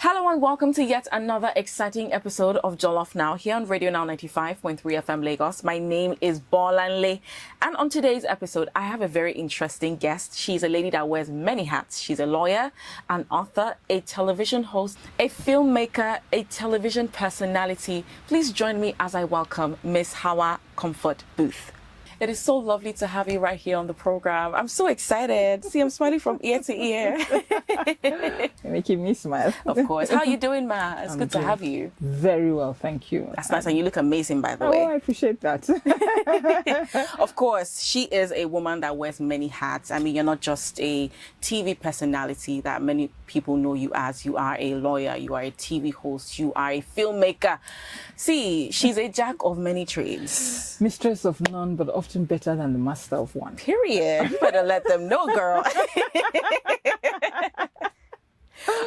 Hello and welcome to yet another exciting episode of Jollof Now here on Radio Now 95.3 FM Lagos. My name is Bolanle, and on today's episode I have a very interesting guest. She's a lady that wears many hats. She's a lawyer, an author, a television host, a filmmaker, a television personality. Please join me as I welcome Miss Hauwa Comfort Booth. It is so lovely to have you right here on the program. I'm so excited. See, I'm smiling from ear to ear. You're making me smile. Of course. How are you doing, Ma? It's good to have you. Very well, thank you. That's nice, and you look amazing, by the way. Oh, I appreciate that. Of course, she is a woman that wears many hats. I mean, you're not just a TV personality that many people know you as. You are a lawyer, you are a TV host, you are a filmmaker. See, she's a jack of many trades. Mistress of none, but often better than the master of one. Period. You better let them know, girl.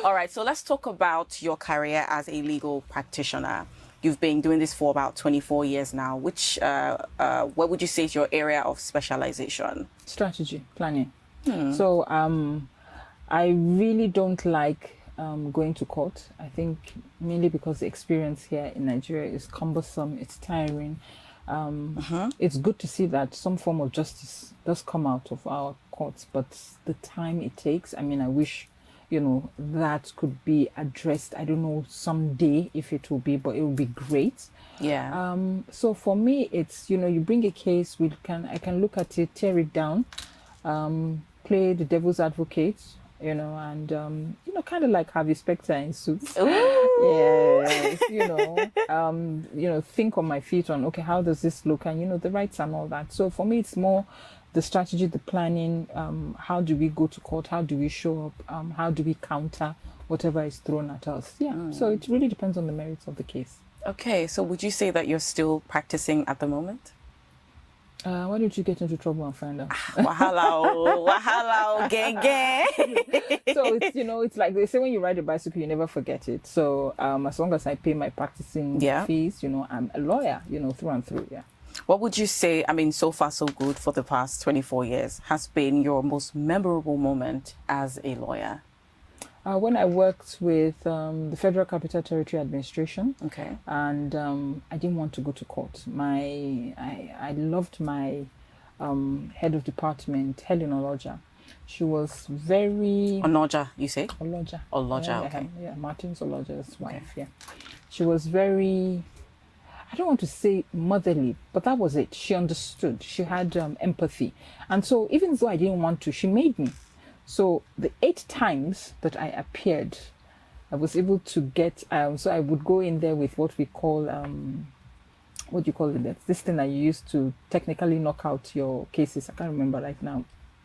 All right, so let's talk about your career as a legal practitioner. You've been doing this for about 24 years now. What would you say is your area of specialization? Strategy, planning. So I really don't like going to court. I think mainly because the experience here in Nigeria is cumbersome, it's tiring. It's good to see that some form of justice does come out of our courts, but the time it takes, I mean, I wish, that could be addressed. I don't know someday if it will be, but it will be great. Yeah. So for me, it's, you bring a case, I can look at it, tear it down, play the devil's advocate, and kind of like Harvey Specter in Suits. Yes, think on my feet on, okay, how does this look? And, the rights and all that. So for me, it's more the strategy, the planning, how do we go to court? How do we show up? How do we counter whatever is thrown at us? Yeah, so it really depends on the merits of the case. Okay, so would you say that you're still practicing at the moment? Why don't you get into trouble and find out? Wahala, gang. So it's like they say, when you ride a bicycle, you never forget it. So as long as I pay my practicing fees, I'm a lawyer, through and through. Yeah. What would you say, I mean, so far so good for the past 24 years, has been your most memorable moment as a lawyer? When I worked with the Federal Capital Territory Administration, okay, and I didn't want to go to court. I loved my head of department, Helen Oloja. She was very... Onoja, you say? Oloja. Oloja, okay. Yeah, Martin's Oloja's wife, yeah. She was very... I don't want to say motherly, but that was it. She understood. She had empathy. And so even though I didn't want to, she made me. So the 8 times that I appeared, I was able to get, so I would go in there with what we call, what do you call it? That's this thing that you use to technically knock out your cases. I can't remember right now.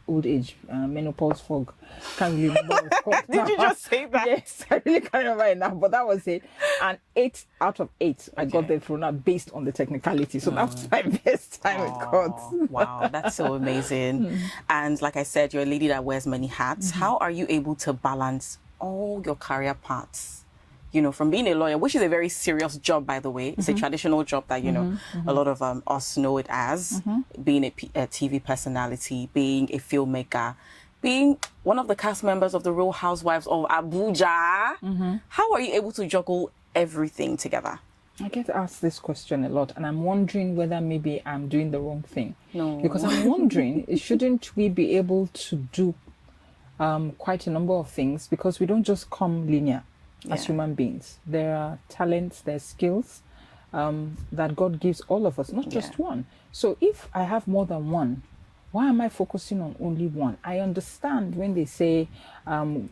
Old age, menopause fog. Can't really remember what it's called. Did you just say that? Yes, I really can't remember it now, but that was it. And 8 out of 8, I got them thrown out based on the technicality. So that was my best time in court. Wow, that's so amazing. And like I said, you're a lady that wears many hats. How are you able to balance all your career paths? From being a lawyer, which is a very serious job, by the way. It's a traditional job that, a lot of us know it as, being a TV personality, being a filmmaker, being one of the cast members of the Real Housewives of Abuja. How are you able to juggle everything together? I get asked this question a lot, and I'm wondering whether maybe I'm doing the wrong thing. No. Because I'm wondering, shouldn't we be able to do quite a number of things? Because we don't just come linear. As human beings, there are talents, there's skills that God gives all of us, not just one. So if I have more than one, why am I focusing on only one? I understand when they say,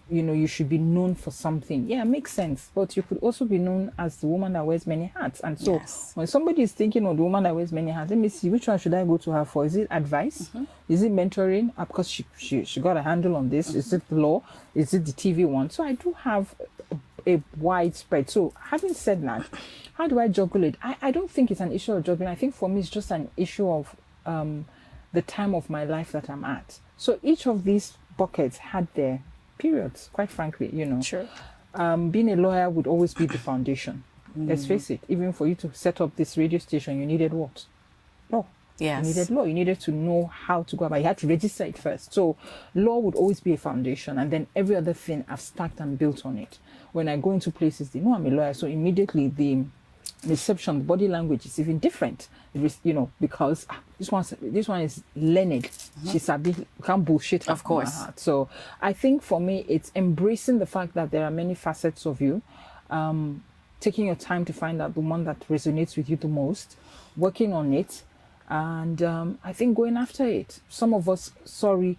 you should be known for something. Yeah, it makes sense. But you could also be known as the woman that wears many hats. And so when somebody is thinking of the woman that wears many hats, let me see, which one should I go to her for? Is it advice? Is it mentoring? Because she got a handle on this. Is it the law? Is it the TV one? So I do have a wide spread. So having said that, how do I juggle it? I don't think it's an issue of juggling. I think for me it's just an issue of the time of my life that I'm at. So each of these buckets had their periods, quite frankly, Sure. Being a lawyer would always be the foundation. Let's face it, even for you to set up this radio station, you needed what? Law. Yes. You needed law. You needed to know how to go about it. You had to register it first. So law would always be a foundation, and then every other thing I've stacked and built on it. When I go into places, they know I'm a lawyer, so immediately the reception, the body language is even different. Because this one is learned. She's a bit can't bullshit. Of course. So I think for me, it's embracing the fact that there are many facets of you. Taking your time to find out the one that resonates with you the most, working on it, and I think going after it. Some of us,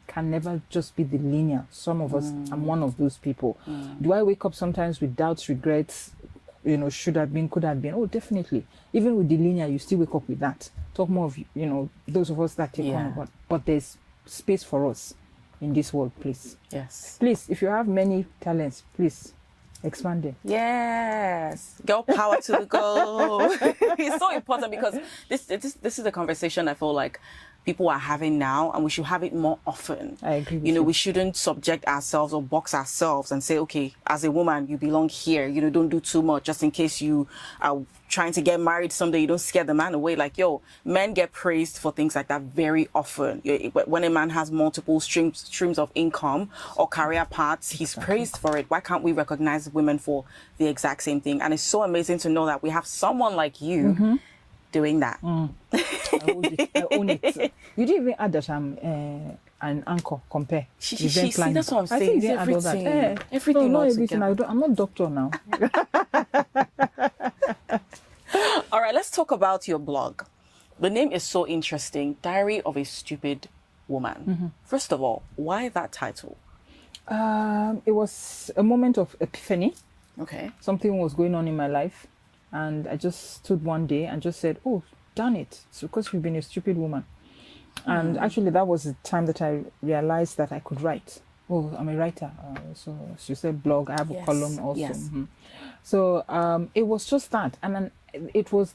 can never just be the linear. Some of us, I'm one of those people. Do I wake up sometimes with doubts, regrets, should have been, could have been? Oh, definitely. Even with the linear, you still wake up with that. Talk more of, those of us that take on, but there's space for us in this world, please. Yes. Please, if you have many talents, please expand it. Yes. Girl power to the girl. It's so important because this is a conversation I feel like people are having now, and we should have it more often. I agree with you. We shouldn't subject ourselves or box ourselves and say, okay, as a woman, you belong here. Don't do too much just in case you are trying to get married someday. You don't scare the man away. Like, men get praised for things like that very often. When a man has multiple streams of income or career paths, he's praised for it. Why can't we recognize women for the exact same thing? And it's so amazing to know that we have someone like you doing that. I own it. You didn't even add that I'm an anchor, compare. See, that's what I'm saying. It's everything. Everything. No, not everything. I'm not doctor now. All right, let's talk about your blog. The name is so interesting. Diary of a Stupid Woman. First of all, why that title? It was a moment of epiphany. Okay. Something was going on in my life. And I just stood one day and just said, oh, darn it. It's because you've been a stupid woman. And actually, that was the time that I realized that I could write. Oh, I'm a writer. So as you said, blog. I have a column also. Yes. So it was just that. And then it was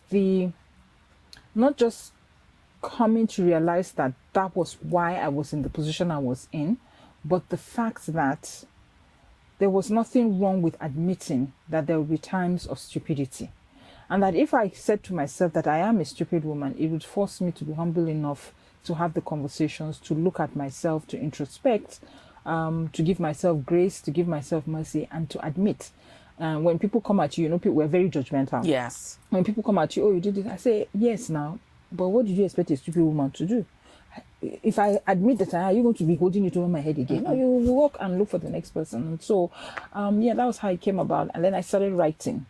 not just coming to realize that that was why I was in the position I was in, but the fact that there was nothing wrong with admitting that there would be times of stupidity. And that if I said to myself that I am a stupid woman, it would force me to be humble enough to have the conversations, to look at myself, to introspect, to give myself grace, to give myself mercy, and to admit. When people come at you, people were very judgmental. Yes. When people come at you, oh, you did this, I say, yes now, but what did you expect a stupid woman to do? If I admit that you're going to be holding it over my head again, no, you walk and look for the next person. And so, that was how it came about. And then I started writing.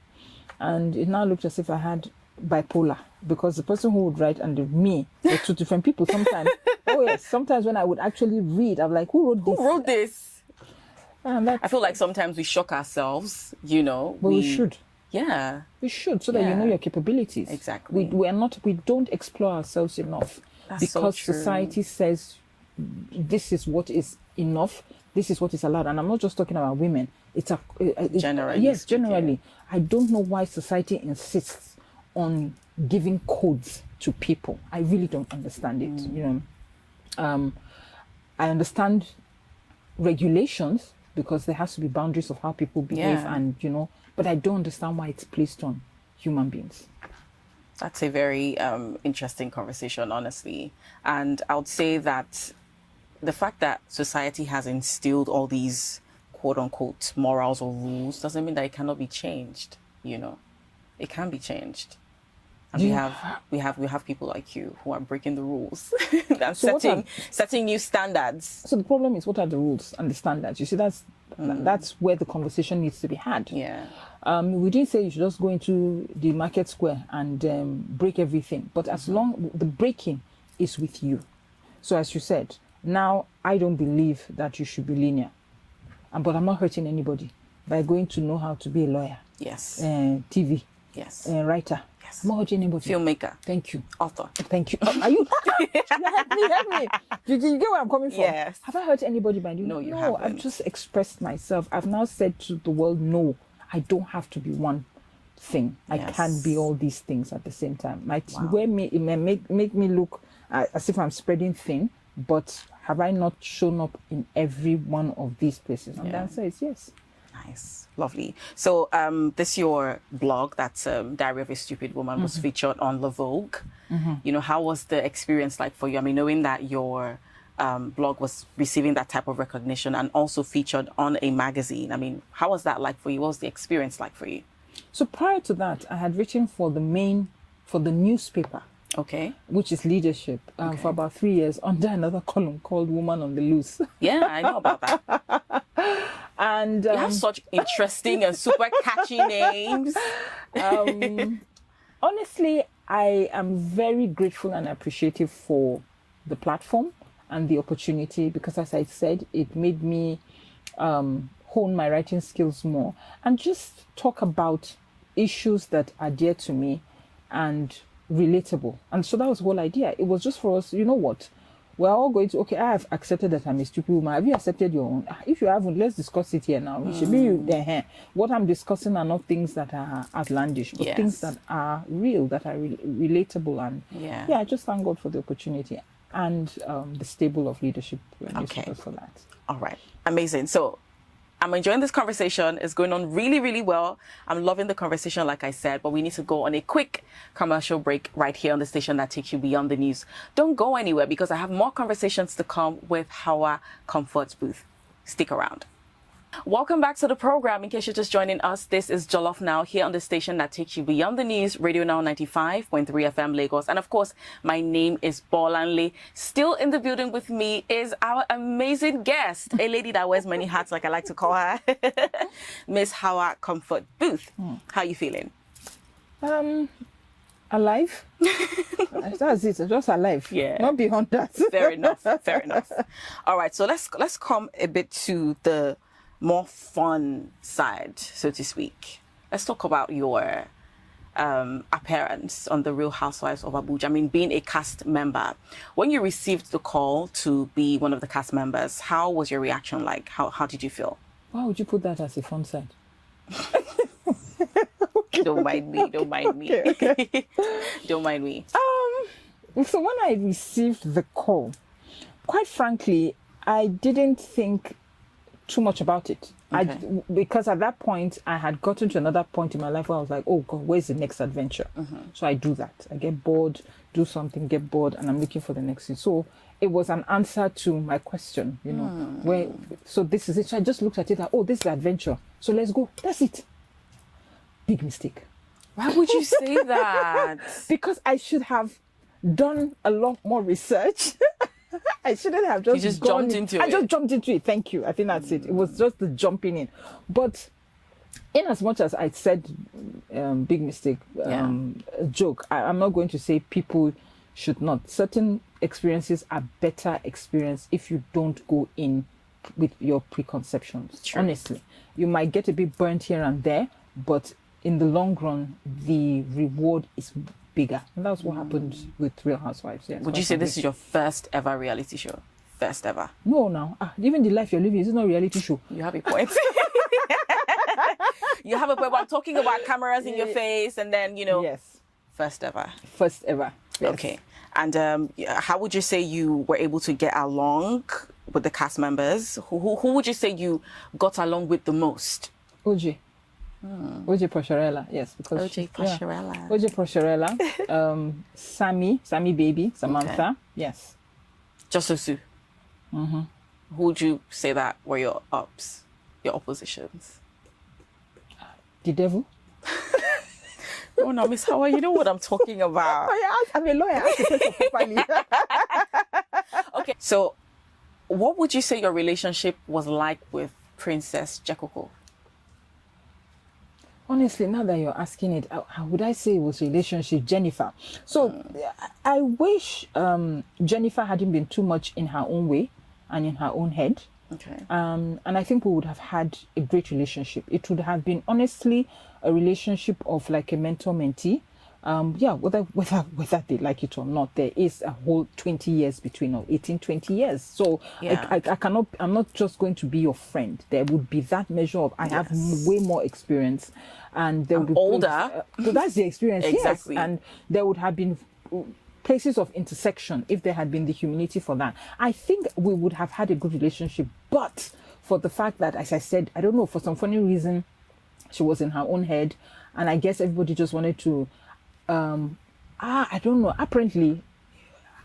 And it now looked as if I had bipolar, because the person who would write and me were two different people sometimes. Oh yes, sometimes when I would actually read, I'm like, who wrote this? Who wrote this? And I feel like sometimes we shock ourselves, But we should. Yeah. We should, so that you know your capabilities. Exactly. We don't explore ourselves enough. That's because so true. Society says this is what is enough, this is what is allowed. And I'm not just talking about women. It's generally. Yes, generally. I don't know why society insists on giving codes to people. I really don't understand it. I understand regulations because there has to be boundaries of how people behave, and but I don't understand why it's placed on human beings. That's a very interesting conversation, honestly. And I would say that the fact that society has instilled all these quote unquote morals or rules doesn't mean that it cannot be changed. It can be changed. And we have people like you who are breaking the rules and setting new standards. So the problem is, what are the rules and the standards? You see, that's where the conversation needs to be had. Yeah. We didn't say you should just go into the market square and break everything, but as long the breaking is with you. So as you said, now I don't believe that you should be linear, but I'm not hurting anybody by going to know how to be a lawyer. Yes. TV. Yes. Writer. Yes. I'm not hurting anybody. Filmmaker. Thank you. Author. Thank you. Are you? Help me. Do you get where I'm coming from? Yes. Have I hurt anybody by doing? No, you haven't. I've just expressed myself. I've now said to the world, no, I don't have to be one thing. Yes. I can't be all these things at the same time. It may make me look as if I'm spreading thin, but have I not shown up in every one of these places? And the answer is yes. Nice. Lovely. So this your blog, that's Diary of a Stupid Woman, was featured on Le Vogue. You know, how was the experience like for you? I mean, knowing that your blog was receiving that type of recognition and also featured on a magazine. I mean, how was that like for you? What was the experience like for you? So prior to that, I had written for the newspaper. Okay. Which is leadership for about 3 years under another column called Woman on the Loose. Yeah, I know about that. And you have such interesting and super catchy names. Honestly, I am very grateful and appreciative for the platform and the opportunity because, as I said, it made me hone my writing skills more and just talk about issues that are dear to me and relatable. And so that was the whole idea. It was just for us, you know what? We're all going to, okay, I have accepted that I'm a stupid woman. Have you accepted your own? If you haven't, let's discuss it here now. It should be what I'm discussing are not things that are outlandish, but things that are real, that are relatable. And I just thank God for the opportunity and the stable of leadership for that. All right. Amazing. So I'm enjoying this conversation. It's going on really, really well. I'm loving the conversation, like I said, but we need to go on a quick commercial break right here on the station that takes you beyond the news. Don't go anywhere because I have more conversations to come with Hauwa Comfort Booth. Stick around. Welcome back to the program. In case you're just joining us, this is Jollof Now here on the station that takes you beyond the news, Radio Now 95.3 FM Lagos. And of course, my name is Bolanle. Still in the building with me is our amazing guest, a lady that wears many hats, like I like to call her, Miss Hauwa Comfort Booth. How are you feeling? Alive. That's it. Just alive. Yeah. Not beyond that. Fair enough. Fair enough. All right. So let's come a bit to the more fun side, so to speak. Let's talk about your appearance on The Real Housewives of Abuja. I mean, being a cast member, when you received the call to be one of the cast members, how was your reaction like? How did you feel? Why would you put that as a fun side? Don't mind me. Don't mind me. Okay. Don't mind me. So when I received the call, quite frankly, I didn't think too much about it. Okay. Because at that point I had gotten to another point in my life where I was like, oh God, where's the next adventure? So I do that. I get bored, do something, get bored, and I'm looking for the next thing. So it was an answer to my question, you know, so this is it. So I just looked at it like, oh, this is the adventure. So let's go. That's it. Big mistake. Why would you say that? Because I should have done a lot more research. I shouldn't have just jumped into it. I just jumped into it. Thank you. I think that's it. It was just the jumping in. But in as much as I said big mistake, joke, I'm not going to say people should not. Certain experiences are better experience if you don't go in with your preconceptions. True. Honestly, you might get a bit burnt here and there, but in the long run, the reward is bigger. And that's what happened with Real Housewives. Yes. Would you say this is your first ever reality show? First ever? No, now. Even the life you're living is not a reality show. You have a point. You have a point. I'm talking about cameras in your face and then, you know. Yes. First ever. First ever. Yes. Okay. And how would you say you were able to get along with the cast members? Who would you say you got along with the most? OJ. OJ Prosharella, yes, because OJ Prosharella. OJ Prosharella, Sammy baby, Samantha, yes. Just Osu. Who would you say that were your ups, your oppositions? The devil. Oh no, Miss Hauwa, you know what I'm talking about. Oh yeah, I'm a lawyer. I have to take it properly. Okay, so what would you say your relationship was like with Princess Jekoko? Honestly, now that you're asking it, how would I say it was relationship Jennifer? So I wish Jennifer hadn't been too much in her own way and in her own head. Okay. And I think we would have had a great relationship. It would have been honestly a relationship of like a mentor-mentee. Whether they like it or not, there is a whole 20 years between, or 18, 20 years. So I'm not just going to be your friend. There would be that measure of, I have way more experience and there would be older. So that's the experience. Exactly. Yes. And there would have been places of intersection if there had been the humility for that. I think we would have had a good relationship, but for the fact that, as I said, I don't know, for some funny reason, she was in her own head, and I guess everybody just wanted to, I don't know. Apparently,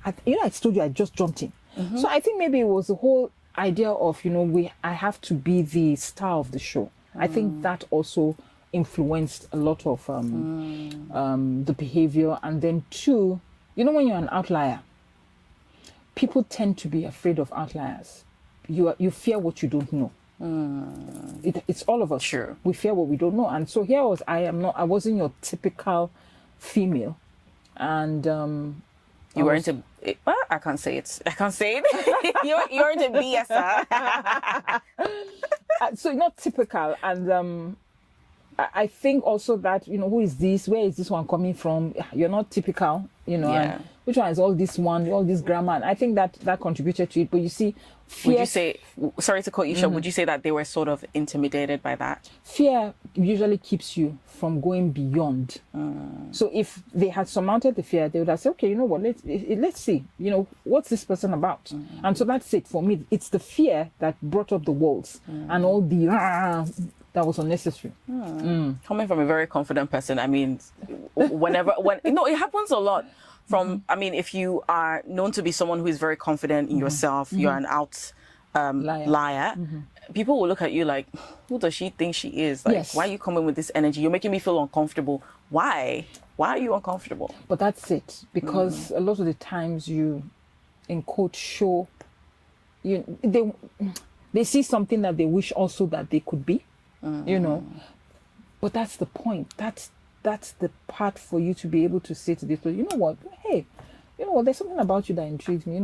I told you I just jumped in, so I think maybe it was the whole idea of I have to be the star of the show. I think that also influenced a lot of the behavior, and then two, when you're an outlier, people tend to be afraid of outliers. You fear what you don't know. It's all of us. Sure. We fear what we don't know. And so here I wasn't your typical female. And you weren't I can't say it. You're into BS. So not typical. And I think also that, who is this? Where is this one coming from? You're not typical, and which one is all this grammar? And I think that contributed to it. But you see, fear... Would you say, sorry to cut you short, would you say that they were sort of intimidated by that? Fear usually keeps you from going beyond. So if they had surmounted the fear, they would have said, okay, you know what, let's see, what's this person about? And so that's it. For me, it's the fear that brought up the walls and all the... that was unnecessary. Coming from a very confident person, I mean, it happens a lot. If you are known to be someone who is very confident in yourself, you're an liar. People will look at you like, who does she think she is? Like, Yes. Why are you coming with this energy? You're making me feel uncomfortable. Why? Why are you uncomfortable? But that's it. Because a lot of the times you, in quote, show, they see something that they wish also that they could be. But that's the point. That's the part for you to be able to say to this person, you know what, hey, there's something about you that intrigues me,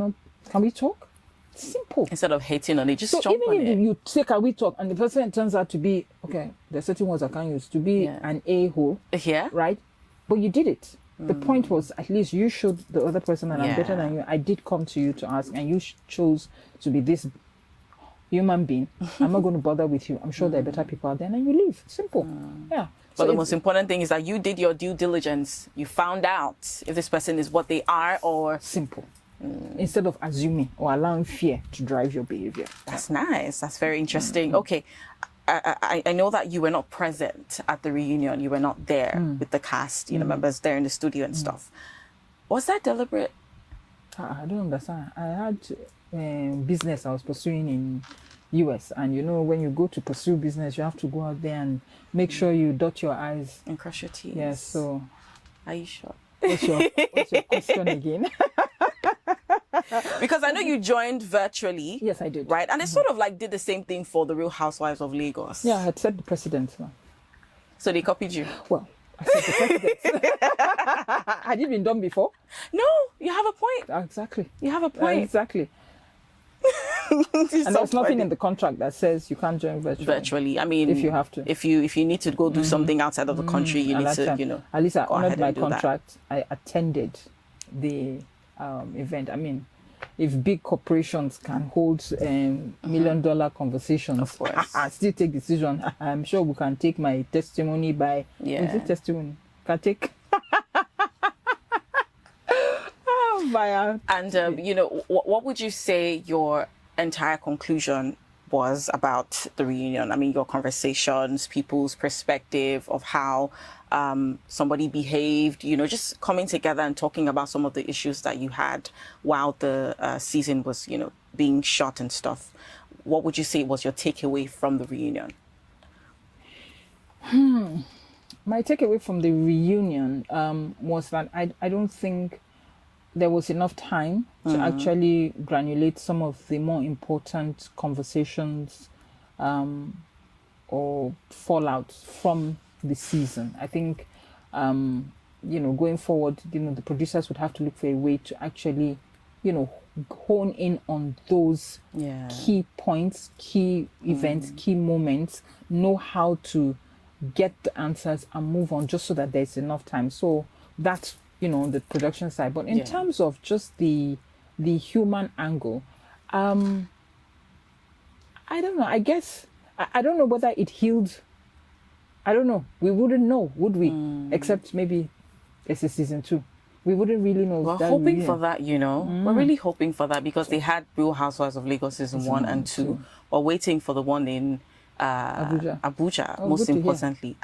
can we talk? Simple. Instead of hating on it, just so jump on even if it. you say, can we talk, and the person turns out to be, okay, there's certain words I can't use, to be an a-hole, right? But you did it. The point was, at least you showed the other person that I'm better than you. I did come to you to ask, and you chose to be this human being. I'm not going to bother with you. I'm sure there are better people out there, and you leave. Simple. Yeah. But the most important thing is that you did your due diligence. You found out if this person is what they are or... Simple. Instead of assuming or allowing fear to drive your behavior. That's nice. That's very interesting. Okay. I know that you were not present at the reunion. You were not there with the cast, members there in the studio and stuff. Was that deliberate? I don't understand. I had business I was pursuing in US, and when you go to pursue business, you have to go out there and make sure you dot your I's and cross your T's. Yes. So, are you sure? What's your question again? Because I know you joined virtually. Yes, I did. Right, and it sort of like did the same thing for the Real Housewives of Lagos. Yeah, I had set the precedent. So they copied you. Well, I set the precedent. Had it been done before? No, you have a point. Exactly. You have a point. Exactly. And there's nothing in the contract that says you can't join virtually. I mean, if you have to, if you need to go do something outside of the country, you need to, At least I honored my contract. I attended the event. I mean, if big corporations can hold $1 million conversations, of course, I still take decision. I'm sure we can take my testimony by. Is it testimony? Can take. And what would you say your entire conclusion was about the reunion? I mean, your conversations, people's perspective of how somebody behaved, just coming together and talking about some of the issues that you had while the season was, being shot and stuff. What would you say was your takeaway from the reunion? My takeaway from the reunion was that I don't think there was enough time to actually granulate some of the more important conversations or fallout from the season. I think, going forward, the producers would have to look for a way to actually, hone in on those key points, key events, key moments, know how to get the answers and move on just so that there's enough time. So that's on the production side, but in terms of just the human angle, I don't know. I guess I don't know whether it healed. I don't know. We wouldn't know, would we? Except maybe it's a season 2. we wouldn't really know. We're that hoping really- for that, you know. We're really hoping for that because they had Real Housewives of Lagos season 1 and 2. We're waiting for the one in Abuja, Oh, most good to hear. importantly.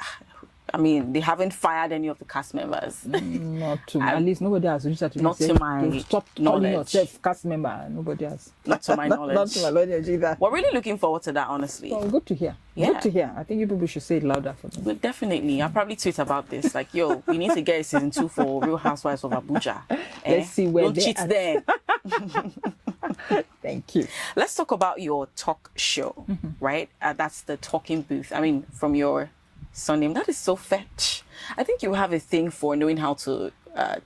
I mean, they haven't fired any of the cast members. Not to at least nobody has reached out to Not me. to my Stop calling knowledge. yourself cast member. Nobody has. Not to my knowledge. Not to my knowledge either. We're really looking forward to that, honestly. Well, good to hear. Yeah. Good to hear. I think you people should say it louder for me. But definitely, I'll probably tweet about this. Like, yo, we need to get a season 2 for Real Housewives of Abuja. Let's see where Don't they're cheat at. there. Thank you. Let's talk about your talk show, right? That's the Talking Booth. I mean, from your surname, that is so fetch. I think you have a thing for knowing how to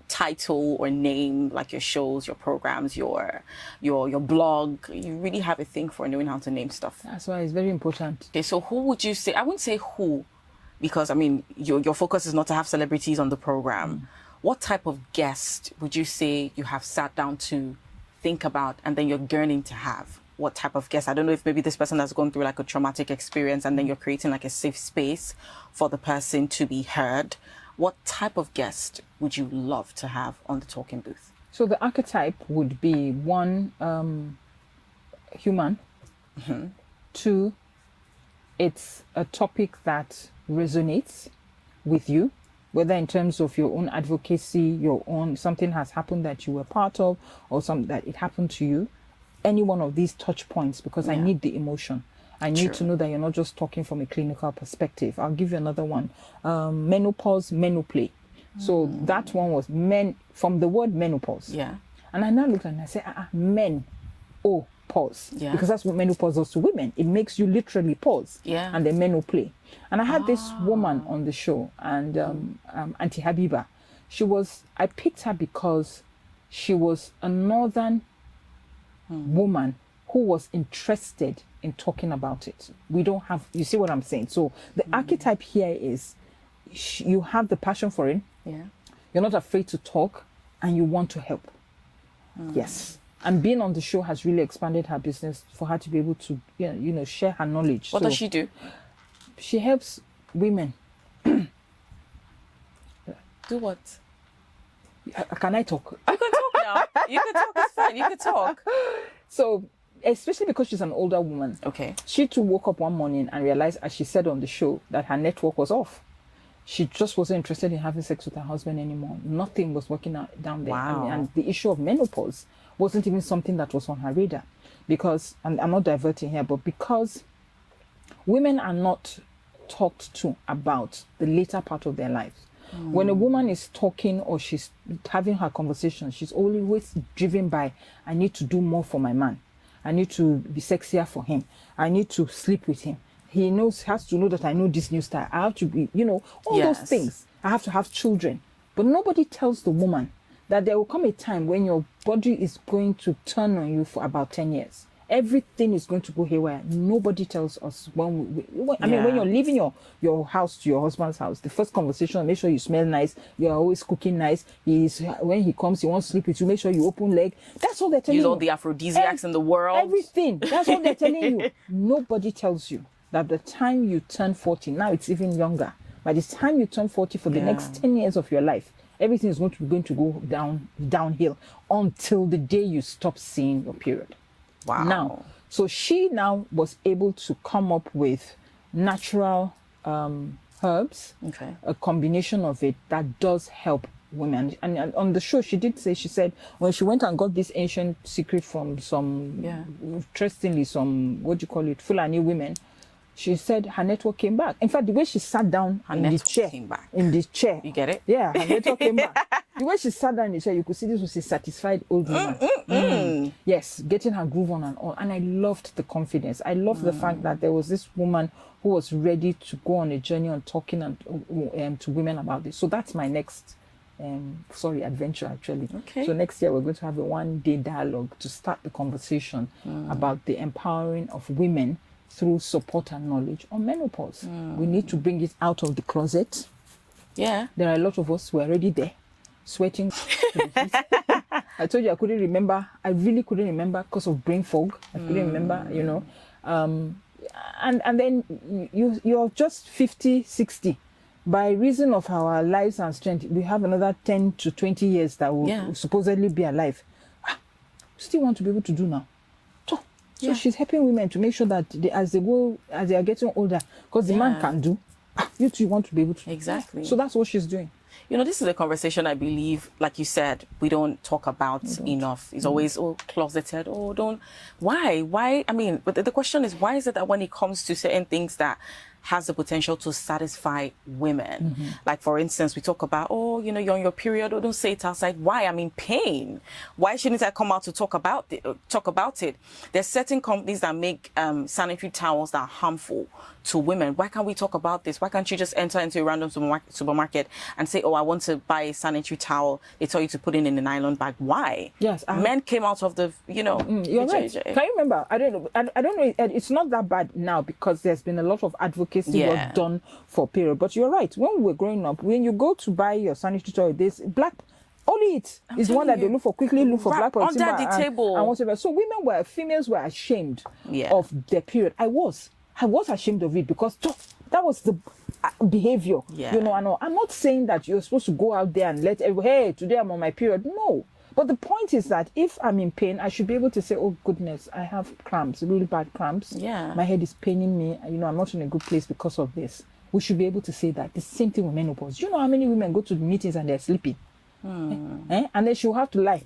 title or name like your shows, your programs, your blog. You really have a thing for knowing how to name stuff. That's why it's very important. Okay, so who would you say? I wouldn't say who, because I mean your focus is not to have celebrities on the program. What type of guest would you say you have sat down to think about and then you're yearning to have? What type of guest? I don't know if maybe this person has gone through like a traumatic experience and then you're creating like a safe space for the person to be heard. What type of guest would you love to have on the Talking Booth? So the archetype would be one, human. 2, it's a topic that resonates with you, whether in terms of your own advocacy, your own something has happened that you were part of, or something that it happened to you. Any one of these touch points, because I need the emotion. I need to know that you're not just talking from a clinical perspective. I'll give you another one. Menopause, menoplay. So that one was men, from the word menopause. Yeah. And I now looked and I said, men, oh, pause. Yeah. Because that's what menopause does to women. It makes you literally pause. Yeah. And then menoplay. And I had this woman on the show, and Auntie Habiba. I picked her because she was a northern woman who was interested in talking about it. We don't have, you see what I'm saying? So the archetype here is you have the passion for it. Yeah. You're not afraid to talk and you want to help. Yes. And being on the show has really expanded her business for her to be able to, share her knowledge. What does she do? She helps women. Do what? Can I talk? You can talk now. You can talk. It's fine. You can talk. So, especially because she's an older woman. Okay. She too woke up one morning and realized, as she said on the show, that her network was off. She just wasn't interested in having sex with her husband anymore. Nothing was working out down there. Wow. And the issue of menopause wasn't even something that was on her radar. Because, and I'm not diverting here, but because women are not talked to about the later part of their lives. When a woman is talking or she's having her conversation, she's always driven by, I need to do more for my man. I need to be sexier for him. I need to sleep with him. He has to know that I know this new style. I have to be, all those things. I have to have children. But nobody tells the woman that there will come a time when your body is going to turn on you for about 10 years. Everything is going to go haywire. Nobody tells us when you're leaving your house to your husband's house, the first conversation, make sure you smell nice. You're always cooking nice. When he comes, he wants to sleep with you. Make sure you open leg. That's all they're telling you. Use all the aphrodisiacs in the world. Everything. That's what they're telling you. Nobody tells you that the time you turn 40, now it's even younger. By the time you turn 40, for the next 10 years of your life, everything is going to go downhill until the day you stop seeing your period. Wow. Now, so she now was able to come up with natural herbs, a combination of it that does help women. And on the show, she said, when she went and got this ancient secret from interestingly, Fulani women, she said her network came back. In fact, the way she sat down in the chair. You get it? Yeah, her network came back. The way she sat down in the chair, you could see this was a satisfied old woman. Yes, getting her groove on and all. And I loved the confidence. I loved the fact that there was this woman who was ready to go on a journey on talking to women about this. So that's my next adventure actually. Okay. So next year we're going to have a one-day dialogue to start the conversation about the empowering of women through support and knowledge on menopause. We need to bring it out of the closet. Yeah. There are a lot of us who are already there, sweating. I told you I couldn't remember. I really couldn't remember because of brain fog. I couldn't remember, And then you're just 50, 60. by reason of our lives and strength, we have another 10 to 20 years that will supposedly be alive. Still want to be able to do now. So she's helping women to make sure that as they are getting older, because the man can do, you too want to be able to. Exactly. So that's what she's doing. You know, this is a conversation I believe, like you said, we don't talk about enough. It's always, closeted. Why? I mean, but the question is, why is it that when it comes to certain things that has the potential to satisfy women, like for instance, we talk about, you're on your period, don't say it outside. Why? I'm in pain. Why shouldn't I come out to talk about it? There's certain companies that make sanitary towels that are harmful to women. Why can't we talk about this? Why can't you just enter into a random supermarket and say, I want to buy a sanitary towel? They tell you to put it in a nylon bag. Why? Yes. Men came out of the, you're right. Can you remember? I don't know. It's not that bad now because there's been a lot of advocacy work done for period. But you're right. When we were growing up, when you go to buy your sanitary towel, there's black. Only it is one that they look for black under the table. And whatever. So females were ashamed of their period. I was ashamed of it because that was the behavior. And I'm not saying that you're supposed to go out there and let everybody, hey, today I'm on my period. No. But the point is that if I'm in pain, I should be able to say, oh goodness, I have cramps, really bad cramps. My head is paining me. I'm not in a good place because of this. We should be able to say that. The same thing with menopause. Do you know how many women go to the meetings and they're sleeping? And then she'll have to lie.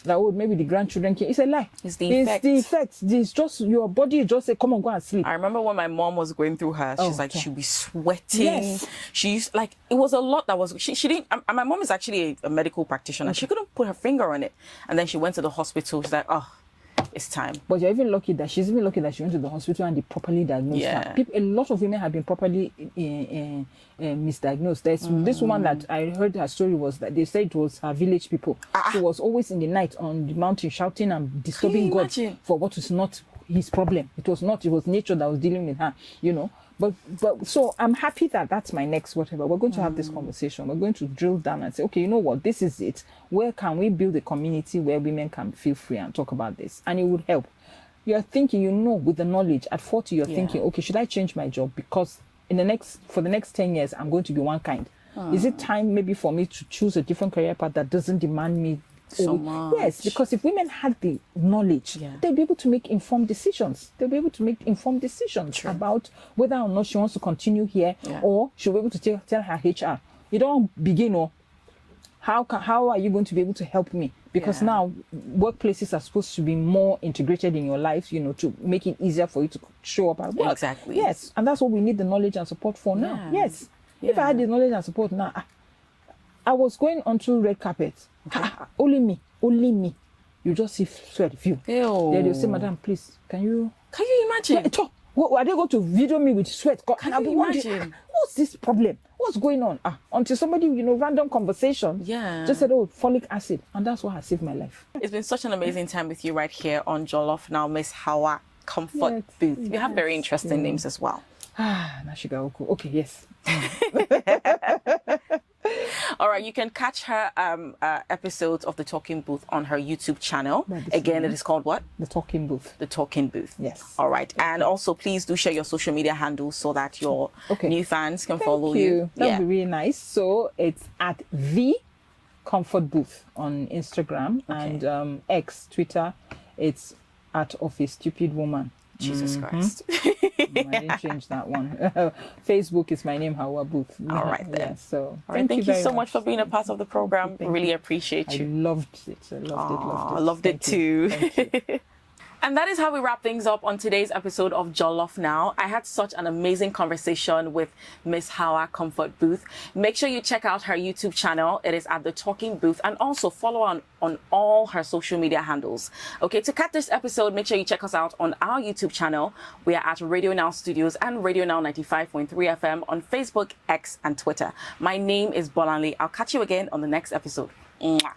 That maybe the grandchildren came. It's a lie. It's the effect. It's just your body just say, come on, go and sleep. I remember when my mom was going through her, she's like, she'd be sweating. She's like, it was a lot that was, she didn't, and my mom is actually a medical practitioner. She couldn't put her finger on it. And then she went to the hospital. She's like, it's time. But she's even lucky that she went to the hospital and they properly diagnosed her. A lot of women have been properly misdiagnosed. There's this woman that I heard her story was that they said it was her village people. She was always in the night on the mountain shouting and disturbing God for what is not his problem. It was nature that was dealing with her, But so I'm happy that that's my next whatever. We're going to have this conversation. We're going to drill down and say, okay, you know what? This is it. Where can we build a community where women can feel free and talk about this? And it would help. You're thinking, with the knowledge at 40, you're thinking, okay, should I change my job? Because for the next 10 years, I'm going to be one kind. Is it time maybe for me to choose a different career path that doesn't demand me so much? Yes, because if women had the knowledge, they'll be able to make informed decisions. About whether or not she wants to continue here or she'll be able to tell her HR, you don't begin how are you going to be able to help me? Because now workplaces are supposed to be more integrated in your life, to make it easier for you to show up at work. Exactly. Yes, and that's what we need the knowledge and support for now. Yes. If I had the knowledge and support now, I was going onto red carpet. Only me. You just see sweat view. Then they'll say, madam, please, can you imagine? Are they going to video me with sweat? Can you imagine? What's this problem? What's going on? Until somebody, random conversation just said, folic acid. And that's what has saved my life. It's been such an amazing time with you right here on Jollof Now, Miss Hauwa Comfort Booth. You have very interesting names as well. Nashigaoku. Okay, yes. All right, you can catch her episodes of The Talking Booth on her YouTube channel. Again, it is called what? The Talking Booth. The Talking Booth. Yes. All right. And also, please do share your social media handles so that your new fans can follow you. That would be really nice. So it's at The Comfort Booth on Instagram and X, Twitter. It's at Of a Stupid Woman. Jesus Christ. I didn't change that one. Facebook is my name, Hauwa Booth. All right then. Yeah, so thank you so much for being a part of the program. Really appreciate you. I loved it. I loved it too. Thank you. And that is how we wrap things up on today's episode of Jollof Now. I had such an amazing conversation with Miss Hauwa Comfort Booth. Make sure you check out her YouTube channel. It is at The Talking Booth, and also follow on all her social media handles. Okay, to catch this episode, make sure you check us out on our YouTube channel. We are at Radio Now Studios and Radio Now 95.3 FM on Facebook, X, and Twitter. My name is Bolanle. I'll catch you again on the next episode. Mwah.